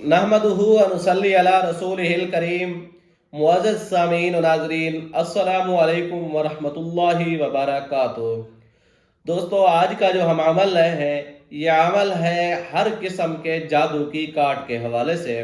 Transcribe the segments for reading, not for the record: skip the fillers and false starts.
नहमदुहु व नुसल्ली अला रसूलिहिल करीम। मुअज़्ज़ज़ सामीन व नाज़रीन, अस्सलामु अलैकुम व रहमतुल्लाहि व बरकातुहू। दोस्तों, आज का जो हम अमल लाए हैं, ये अमल है हर किस्म के जादू की काट के हवाले से।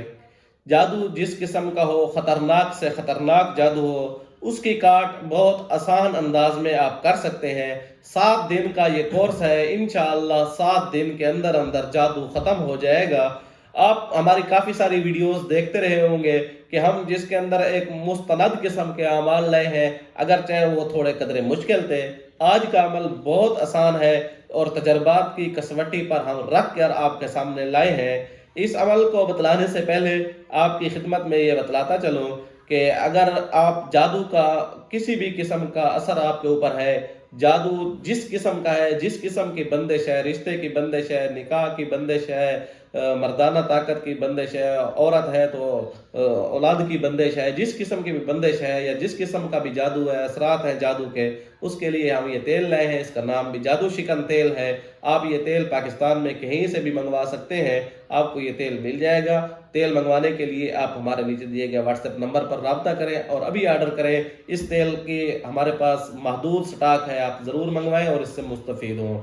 जादू जिस किस्म का हो, ख़तरनाक से ख़तरनाक जादू हो, उसकी काट बहुत आसान अंदाज में आप कर सकते हैं। 7 दिन का ये कोर्स है, इंशाअल्लाह 7 दिन के अंदर अंदर जादू ख़त्म हो जाएगा। आप हमारी काफ़ी सारी वीडियोस देखते रहे होंगे कि हम जिसके अंदर एक मुस्तनद किस्म के अमाल लाए हैं, अगर चाहे वो थोड़े कदरे मुश्किल थे। आज का अमल बहुत आसान है और तजर्बात की कसवटी पर हम रख कर आपके सामने लाए हैं। इस अमल को बतलाने से पहले आपकी खिदमत में ये बतलाता चलूँ कि अगर आप जादू का किसी भी किस्म का असर आपके ऊपर है, जादू जिस किस्म का है, जिस किस्म की बंदिश है, रिश्ते की बंदिश है, निकाह की बंदिश है, मर्दाना ताकत की बंदिश है, औरत है तो औलाद की बंदिश है, जिस किस्म की भी बंदिश है या जिस किस्म का भी जादू है, असरात हैं जादू के, उसके लिए हम ये तेल लाए हैं। इसका नाम भी जादू शिकन तेल है। आप ये तेल पाकिस्तान में कहीं से भी मंगवा सकते हैं, आपको ये तेल मिल जाएगा। तेल मंगवाने के लिए आप हमारे नीचे दिए गए व्हाट्सएप नंबर पर राब्ता करें और अभी आर्डर करें। इस तेल की हमारे पास महदूद स्टॉक है, आप ज़रूर मंगवाएं और इससे मुस्तफ़ीद हों।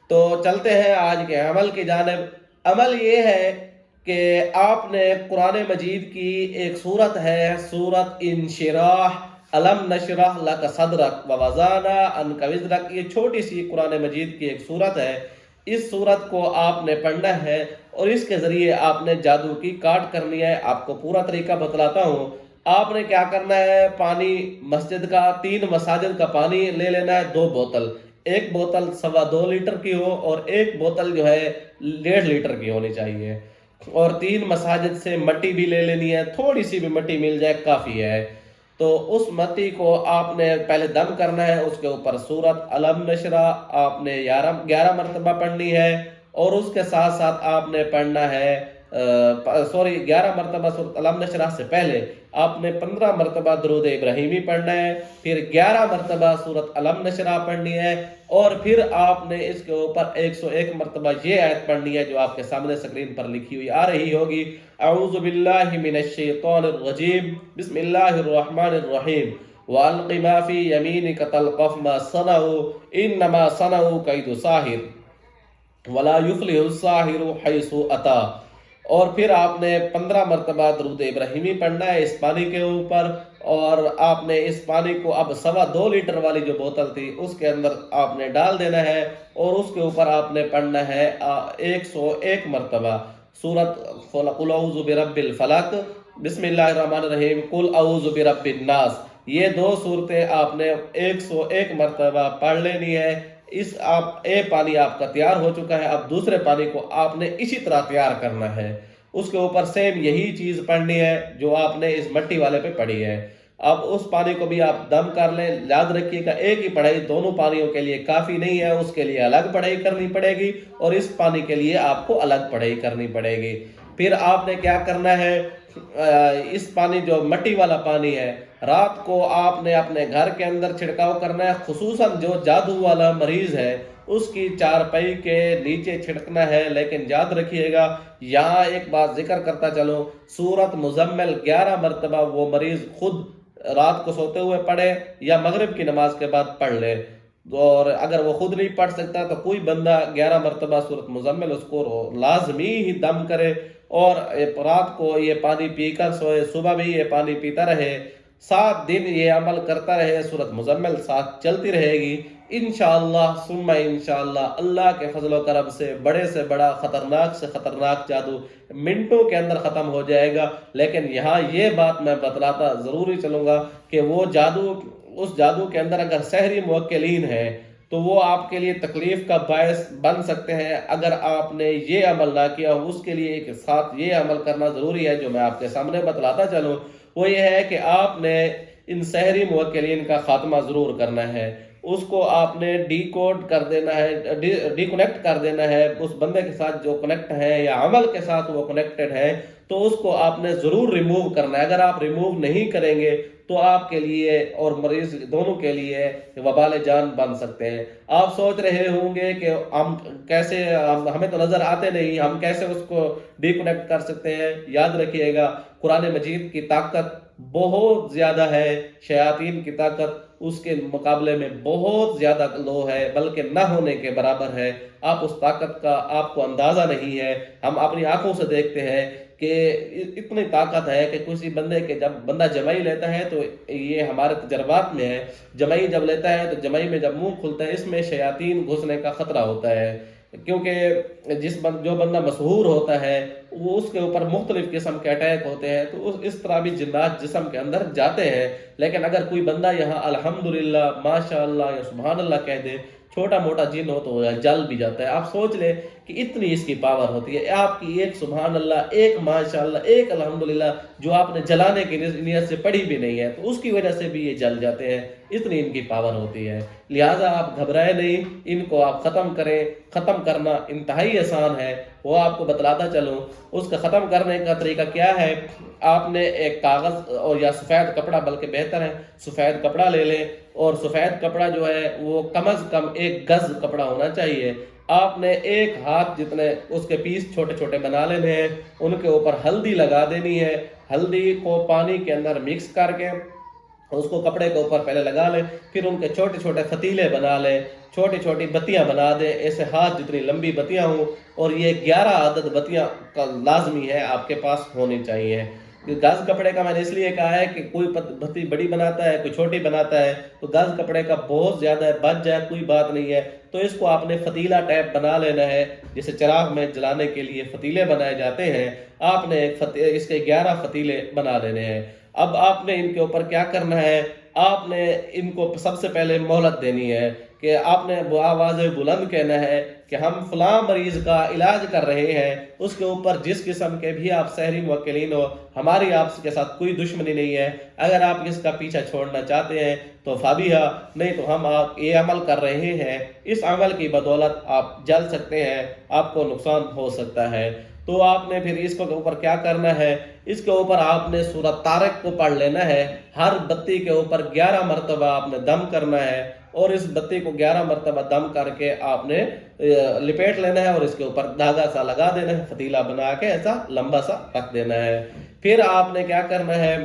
तो चलते हैं आज के अमल की जानिब। अमल ये है कि आपने कुरान मजीद की एक सूरत है, सूरत इंशिराह, अलम नशरह लक सदरक व वज़ाना अन्का विज़रक। ये छोटी सी कुरान मजीद की एक सूरत है। इस सूरत को आपने पढ़ना है और इसके ज़रिए आपने जादू की काट करनी है। आपको पूरा तरीका बतलाता हूँ। आपने क्या करना है, पानी मस्जिद का 3 मसाजिद का पानी ले लेना है, 2 बोतल। एक बोतल 2.25 लीटर की हो और एक बोतल जो है 1.5 लीटर की होनी चाहिए। और 3 मसाजिद से मट्टी भी ले लेनी है, थोड़ी सी भी मट्टी मिल जाए काफ़ी है। तो उस मट्टी को आपने पहले दम करना है, उसके ऊपर सूरत अलम नशरा आपने 11 मरतबा पढ़नी है और उसके साथ साथ आपने पढ़ना है 11 मरतबा सूरत अलम नशरा से पहले आपने 15 मरतबा दरूद इब्राहिमी पढ़ना है, फिर 11 मरतबा सूरत अलम नशरा पढ़नी है और फिर आपने इसके ऊपर 101 मरतबा ये आयत पढ़नी है जो आपके सामने स्क्रीन पर लिखी हुई आ रही होगी। अऊज़ु बिल्लाहि मिनश शैतानिर रजीम, बिस्मिल्लाहिर रहमानिर रहीम। वअल्क़ि मा फ़ी यमीनिक तल्क़फ़ मा सनऊ इन्नमा सनऊ कैदु साहिर वला युफ़्लिहु साहिरु हैसु अता। और फिर आपने 15 मरतबा दरूद इब्राहिमी पढ़ना है इस पानी के ऊपर और आपने इस पानी को अब 2.25 लीटर वाली जो बोतल थी उसके अंदर आपने डाल देना है और उसके ऊपर आपने पढ़ना है 101 मरतबा सूरत कुल औज़ु बिरब्बिल फलक, बिस्मिल्लाहिर रहमानिर रहीम, कुल औज़ु बिरब्बिन नास। ये 2 सूरतें आपने 101 मरतबा पढ़ लेनी है। इस आप पानी आपका तैयार हो चुका है। अब दूसरे पानी को आपने इसी तरह तैयार करना है, उसके ऊपर सेम यही चीज़ पढ़नी है जो आपने इस मट्टी वाले पे पढ़ी है। अब उस पानी को भी आप दम कर लें। याद रखिएगा, एक ही पढ़ाई दोनों पानियों के लिए काफ़ी नहीं है, उसके लिए अलग पढ़ाई करनी पड़ेगी और इस पानी के लिए आपको अलग पढ़ाई करनी पड़ेगी। फिर आपने क्या करना है, इस पानी जो मट्टी वाला पानी है, रात को आपने अपने घर के अंदर छिड़काव करना है। खुसूसन जो जादू वाला मरीज है उसकी चारपाई के नीचे छिड़कना है। लेकिन याद रखिएगा, यहाँ एक बात जिक्र करता चलो, सूरत मुजम्मिल 11 मरतबा वो मरीज खुद रात को सोते हुए पढ़े या मगरिब की नमाज के बाद पढ़ ले। और अगर वो खुद नहीं पढ़ सकता तो कोई बंदा 11 मरतबा सूरत मुजम्मिल उसको लाजमी ही दम करे और रात को ये पानी पीकर सोए, सुबह भी ये पानी पीता रहे। 7 दिन ये अमल करता रहे, सूरत मुजम्मिल साथ चलती रहेगी। इंशाअल्लाह सुम्मा इंशाअल्लाह अल्लाह के फजल करम से बड़ा ख़तरनाक से ख़तरनाक जादू मिनटों के अंदर ख़त्म हो जाएगा। लेकिन यहाँ ये बात मैं बतलाता ज़रूरी चलूँगा कि वो जादू, उस जादू के अंदर अगर सहरी मुवक्किलीन है तो वो आपके लिए तकलीफ का बायस बन सकते हैं। अगर आपने ये अमल ना किया, उसके लिए एक साथ ये अमल करना ज़रूरी है जो मैं आपके सामने बतलाता चलूँ। वो ये है कि आपने इन सहरी मुवक्किलीन का खात्मा ज़रूर करना है। اس کو آپ نے ڈی کوڈ کر دینا ہے، ڈی کنیکٹ کر دینا ہے اس بندے کے ساتھ جو کنیکٹ ہے یا عمل کے ساتھ وہ کنیکٹڈ ہے، تو اس کو آپ نے ضرور ریموو کرنا ہے۔ اگر آپ ریموو نہیں کریں گے تو آپ کے لیے اور مریض دونوں کے لیے وبال جان بن سکتے ہیں۔ آپ سوچ رہے ہوں گے کہ ہم کیسے، ہمیں تو نظر آتے نہیں، ہم کیسے اس کو ڈی کنیکٹ کر سکتے ہیں؟ یاد رکھیے گا، قرآن مجید کی طاقت بہت زیادہ ہے، شیاطین کی طاقت اس کے مقابلے میں بہت زیادہ لو ہے، بلکہ نہ ہونے کے برابر ہے۔ آپ اس طاقت کا آپ کو اندازہ نہیں ہے۔ ہم اپنی آنکھوں سے دیکھتے ہیں کہ اتنی طاقت ہے کہ کسی بندے کے جب بندہ جمائی لیتا ہے تو یہ ہمارے تجربات میں ہے، جمائی جب لیتا ہے تو جمائی میں جب منہ کھلتا ہے اس میں شیاطین گھسنے کا خطرہ ہوتا ہے، کیونکہ جو بندہ مسحور ہوتا ہے وہ اس کے اوپر مختلف قسم کے اٹیک ہوتے ہیں، تو اس طرح بھی جنات جسم کے اندر جاتے ہیں۔ لیکن اگر کوئی بندہ یہاں الحمدللہ ماشاءاللہ یا سبحان اللہ کہہ دے، چھوٹا موٹا جن ہو تو وہ جل بھی جاتا ہے۔ آپ سوچ لیں کہ اتنی اس کی پاور ہوتی ہے، آپ کی ایک سبحان اللہ، ایک ماشاءاللہ، ایک الحمدللہ جو آپ نے جلانے کی نیت سے پڑھی بھی نہیں ہے تو اس کی وجہ سے بھی یہ جل جاتے ہیں، اتنی ان کی پاور ہوتی ہے۔ لہٰذا آپ گھبرائے نہیں، ان کو آپ ختم کریں۔ ختم کرنا انتہائی آسان ہے، وہ آپ کو بتلاتا چلوں۔ اس کا ختم کرنے کا طریقہ کیا ہے؟ آپ نے ایک کاغذ اور یا سفید کپڑا، بلکہ بہتر ہے سفید کپڑا لے لیں، اور سفید کپڑا جو ہے وہ کم از کم 1 گز کپڑا ہونا چاہیے۔ آپ نے 1 ہاتھ جتنے اس کے پیس چھوٹے چھوٹے بنا لینے ہیں، ان کے اوپر ہلدی لگا دینی ہے۔ ہلدی کو پانی کے اندر مکس کر کے اس کو کپڑے کے اوپر پہلے لگا لیں، پھر ان کے چھوٹے چھوٹے فتیلے بنا لیں، چھوٹی چھوٹی بتیاں بنا دیں، ایسے ہاتھ جتنی لمبی بتیاں ہوں، اور یہ 11 عدد بتیاں کا لازمی ہے آپ کے پاس ہونی چاہیے۔ گز کپڑے کا میں نے اس لیے کہا ہے کہ کوئی بتی بڑی بناتا ہے، کوئی چھوٹی بناتا ہے، تو گز کپڑے کا بہت زیادہ ہے، بچ جائے کوئی بات نہیں ہے، تو اس کو آپ نے فتیلہ ٹائپ بنا لینا ہے، جیسے چراغ میں جلانے کے لیے فتیلے بنائے جاتے ہیں۔ آپ نے اس کے 11 فتیلے بنا لینے ہیں۔ اب آپ نے ان کے اوپر کیا کرنا ہے؟ آپ نے ان کو سب سے پہلے مہلت دینی ہے کہ آپ نے آواز بلند کہنا ہے کہ ہم فلاں مریض کا علاج کر رہے ہیں، اس کے اوپر جس قسم کے بھی آپ سحری موکلین ہو، ہماری آپ کے ساتھ کوئی دشمنی نہیں ہے۔ اگر آپ اس کا پیچھا چھوڑنا چاہتے ہیں تو فابیہا، نہیں تو ہم آپ یہ عمل کر رہے ہیں، اس عمل کی بدولت آپ جل سکتے ہیں، آپ کو نقصان ہو سکتا ہے۔ تو آپ نے پھر اس کے اوپر کیا کرنا ہے؟ اس کے اوپر آپ نے سورۃ طارق کو پڑھ لینا ہے۔ ہر بتی کے اوپر 11 مرتبہ آپ نے دم کرنا ہے، اور اس بتی کو 11 مرتبہ دم کر کے آپ نے لپیٹ لینا ہے، اور اس کے اوپر دھاگا سا لگا دینا ہے، فتیلہ بنا کے ایسا لمبا سا رکھ دینا ہے۔ پھر آپ نے کیا کرنا ہے؟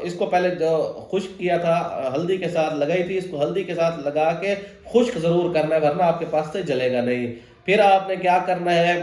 اس کو پہلے جو خشک کیا تھا، ہلدی کے ساتھ لگائی تھی، اس کو ہلدی کے ساتھ لگا کے خشک ضرور کرنا ہے، ورنہ آپ کے پاس سے جلے گا نہیں۔ پھر آپ نے کیا کرنا ہے؟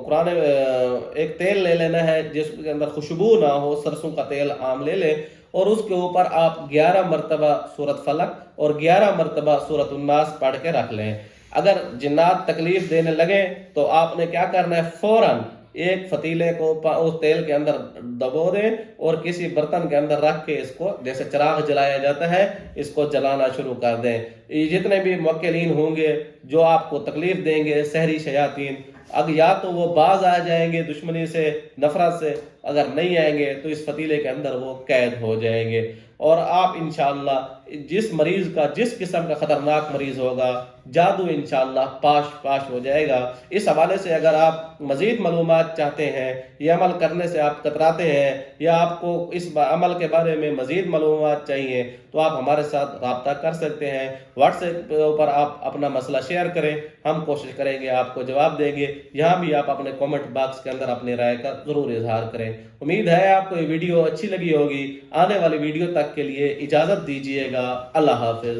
قرآن ایک تیل لے لینا ہے جس کے اندر خوشبو نہ ہو، سرسوں کا تیل عام لے لیں، اور اس کے اوپر آپ 11 مرتبہ سورۃ فلق اور 11 مرتبہ سورۃ الناس پڑھ کے رکھ لیں۔ اگر جنات تکلیف دینے لگے تو آپ نے کیا کرنا ہے؟ فوراً ایک فتیلے کو اس تیل کے اندر دبو دیں، اور کسی برتن کے اندر رکھ کے اس کو جیسے چراغ جلایا جاتا ہے اس کو جلانا شروع کر دیں۔ یہ جتنے بھی موکلین ہوں گے جو آپ کو تکلیف دیں گے، سحری شیاطین، اب یا تو وہ باز آ جائیں گے دشمنی سے، نفرت سے، اگر نہیں آئیں گے تو اس فتیلے کے اندر وہ قید ہو جائیں گے، اور آپ انشاءاللہ جس مریض کا جس قسم کا خطرناک مریض ہوگا، جادو انشاءاللہ پاش ہو جائے گا۔ اس حوالے سے اگر آپ مزید معلومات چاہتے ہیں، یہ عمل کرنے سے آپ کتراتے ہیں، یا آپ کو اس عمل کے بارے میں مزید معلومات چاہیے، تو آپ ہمارے ساتھ رابطہ کر سکتے ہیں۔ واٹس ایپ پر آپ اپنا مسئلہ شیئر کریں، ہم کوشش کریں گے آپ کو جواب دیں گے۔ یہاں بھی آپ اپنے کومنٹ باکس کے اندر اپنی رائے کا ضرور اظہار کریں۔ امید ہے آپ کو یہ ویڈیو اچھی لگی ہوگی۔ آنے والی ویڈیو تک کے لیے اجازت دیجیے گا۔ اللہ حافظ۔